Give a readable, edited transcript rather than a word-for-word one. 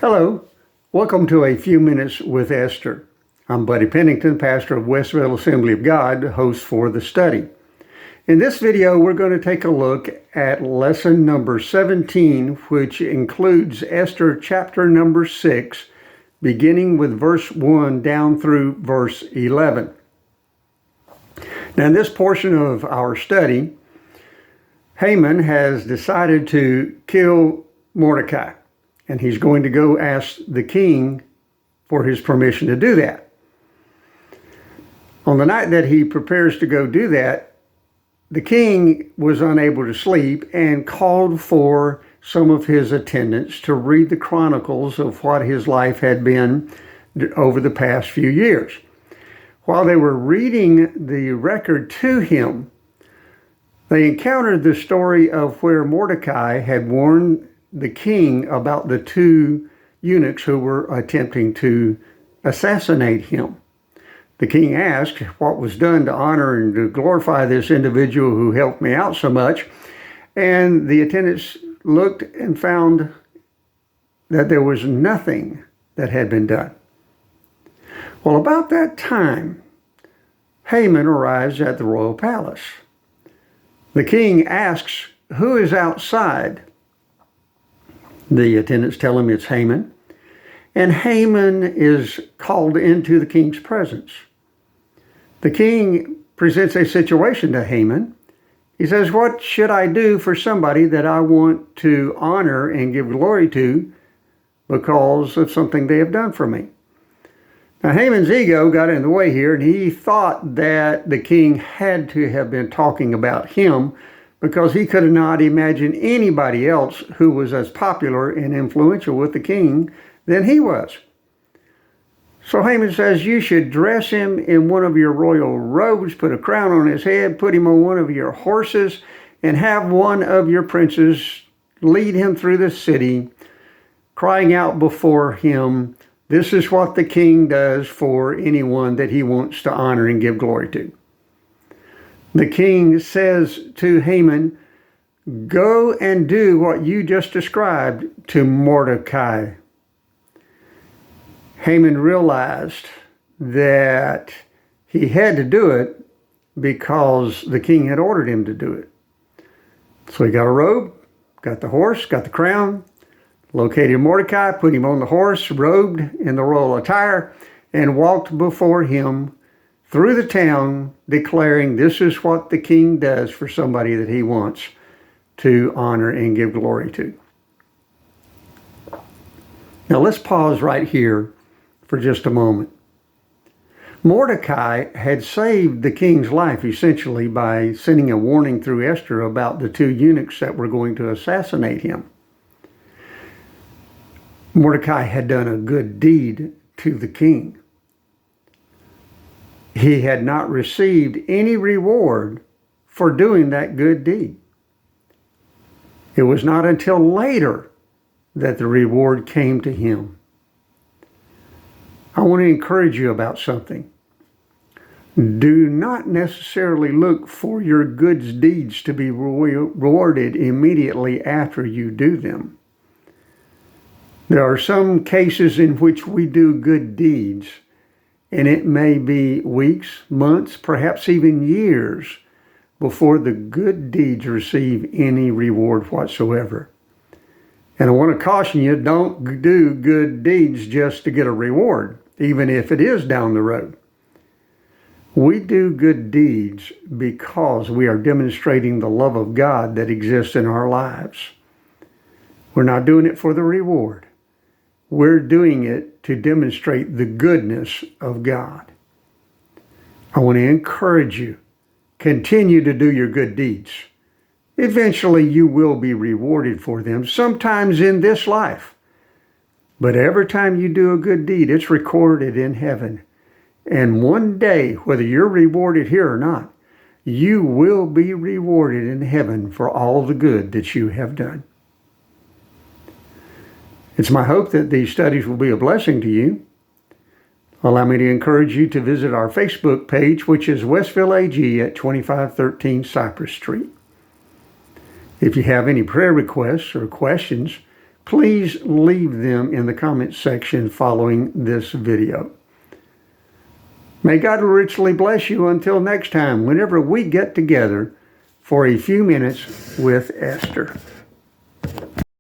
Hello, welcome to A Few Minutes with Esther. I'm Buddy Pennington, pastor of Westville Assembly of God, host for the study. In this video, we're going to take a look at lesson number 17, which includes Esther chapter number 6, beginning with verse 1 down through verse 11. Now, in this portion of our study, Haman has decided to kill Mordecai. And he's going to go ask the king for his permission to do that. On the night that he prepares to go do that, the king was unable to sleep and called for some of his attendants to read the chronicles of what his life had been over the past few years. While they were reading the record to him, they encountered the story of where Mordecai had warned the king about the two eunuchs who were attempting to assassinate him. The king asked what was done to honor and to glorify this individual who helped me out so much, and the attendants looked and found that there was nothing that had been done. Well, about that time, Haman arrives at the royal palace. The king asks, "Who is outside?" The attendants tell him it's Haman, and Haman is called into the king's presence. The king presents a situation to Haman. He says, "What should I do for somebody that I want to honor and give glory to because of something they have done for me?" Now, Haman's ego got in the way here, and he thought that the king had to have been talking about him, because he could not imagine anybody else who was as popular and influential with the king than he was. So Haman says, "You should dress him in one of your royal robes, put a crown on his head, put him on one of your horses, and have one of your princes lead him through the city, crying out before him, 'This is what the king does for anyone that he wants to honor and give glory to.'" The king says to Haman, "Go and do what you just described to Mordecai." Haman realized that he had to do it because the king had ordered him to do it. So he got a robe, got the horse, got the crown, located Mordecai, put him on the horse, robed in the royal attire, and walked before him through the town, declaring, "This is what the king does for somebody that he wants to honor and give glory to." Now let's pause right here for just a moment. Mordecai had saved the king's life essentially by sending a warning through Esther about the two eunuchs that were going to assassinate him. Mordecai had done a good deed to the king. He had not received any reward for doing that good deed. It was not until later that the reward came to him. I want to encourage you about something. Do not necessarily look for your good deeds to be rewarded immediately after you do them. There are some cases in which we do good deeds, and it may be weeks, months, perhaps even years before the good deeds receive any reward whatsoever. And I want to caution you, don't do good deeds just to get a reward, even if it is down the road. We do good deeds because we are demonstrating the love of God that exists in our lives. We're not doing it for the reward. We're doing it to demonstrate the goodness of God. I want to encourage you, continue to do your good deeds. Eventually you will be rewarded for them, sometimes in this life. But every time you do a good deed, it's recorded in heaven. And one day, whether you're rewarded here or not, you will be rewarded in heaven for all the good that you have done. It's my hope that these studies will be a blessing to you. Allow me to encourage you to visit our Facebook page, which is Westville AG at 2513 Cypress Street. If you have any prayer requests or questions, please leave them in the comment section following this video. May God richly bless you until next time, whenever we get together for a few minutes with Esther.